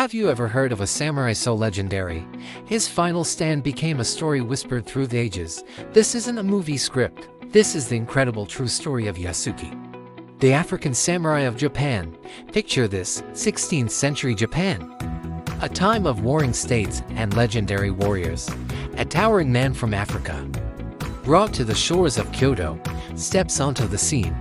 Have you ever heard of a samurai so legendary? His final stand became a story whispered through the ages. This isn't a movie script. This is the incredible true story of Yasuke, the African samurai of Japan. Picture this, 16th century Japan. A time of warring states and legendary warriors. A towering man from Africa, brought to the shores of Kyoto, steps onto the scene.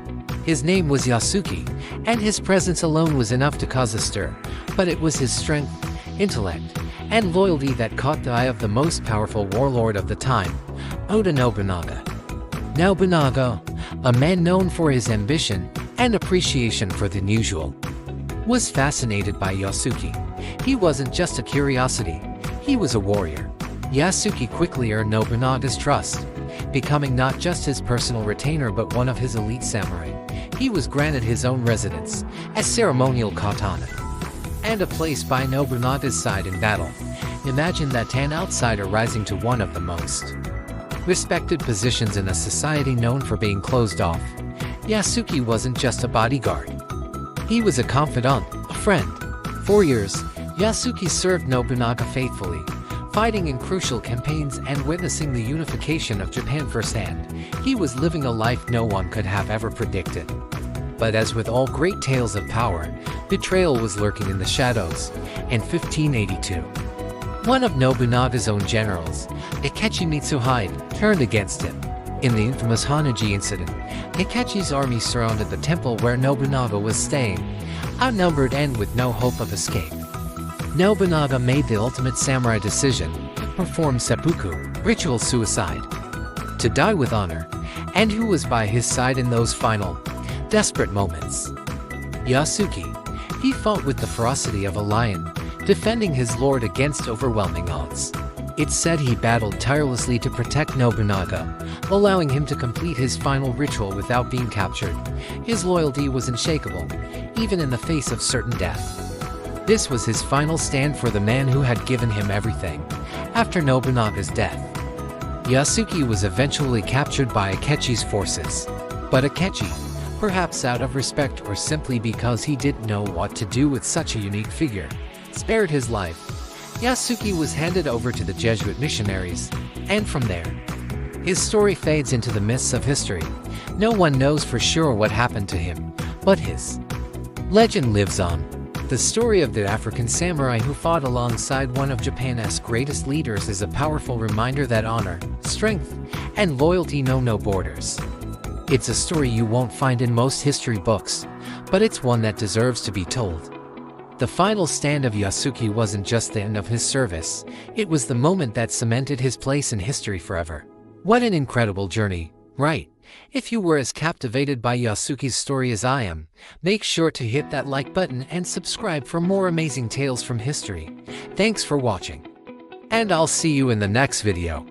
His name was Yasuke, and his presence alone was enough to cause a stir. But it was his strength, intellect, and loyalty that caught the eye of the most powerful warlord of the time, Oda Nobunaga. Nobunaga, a man known for his ambition and appreciation for the unusual, was fascinated by Yasuke. He wasn't just a curiosity, he was a warrior. Yasuke quickly earned Nobunaga's trust, becoming not just his personal retainer but one of his elite samurai. He was granted his own residence, a ceremonial katana, and a place by Nobunaga's side in battle. Imagine that, an outsider rising to one of the most respected positions in a society known for being closed off. Yasuke wasn't just a bodyguard. He was a confidant, a friend. For years, Yasuke served Nobunaga faithfully, fighting in crucial campaigns and witnessing the unification of Japan firsthand. He was living a life no one could have ever predicted. But as with all great tales of power, betrayal was lurking in the shadows. In 1582, one of Nobunaga's own generals, Akechi Mitsuhide, turned against him. In the infamous Hanaji incident, Akechi's army surrounded the temple where Nobunaga was staying, outnumbered and with no hope of escape. Nobunaga made the ultimate samurai decision, perform seppuku, ritual suicide, to die with honor. And who was by his side in those final, desperate moments? Yasuke. He fought with the ferocity of a lion, defending his lord against overwhelming odds. It's said he battled tirelessly to protect Nobunaga, allowing him to complete his final ritual without being captured. His loyalty was unshakable, even in the face of certain death. This was his final stand for the man who had given him everything. After Nobunaga's death, Yasuke was eventually captured by Akechi's forces. But Akechi, perhaps out of respect or simply because he didn't know what to do with such a unique figure, spared his life. Yasuke was handed over to the Jesuit missionaries, and from there, his story fades into the mists of history. No one knows for sure what happened to him, but his legend lives on. The story of the African samurai who fought alongside one of Japan's greatest leaders is a powerful reminder that honor, strength, and loyalty know no borders. It's a story you won't find in most history books, but it's one that deserves to be told. The final stand of Yasuke wasn't just the end of his service, it was the moment that cemented his place in history forever. What an incredible journey, right? If you were as captivated by Yasuke's story as I am, make sure to hit that like button and subscribe for more amazing tales from history. Thanks for watching, and I'll see you in the next video.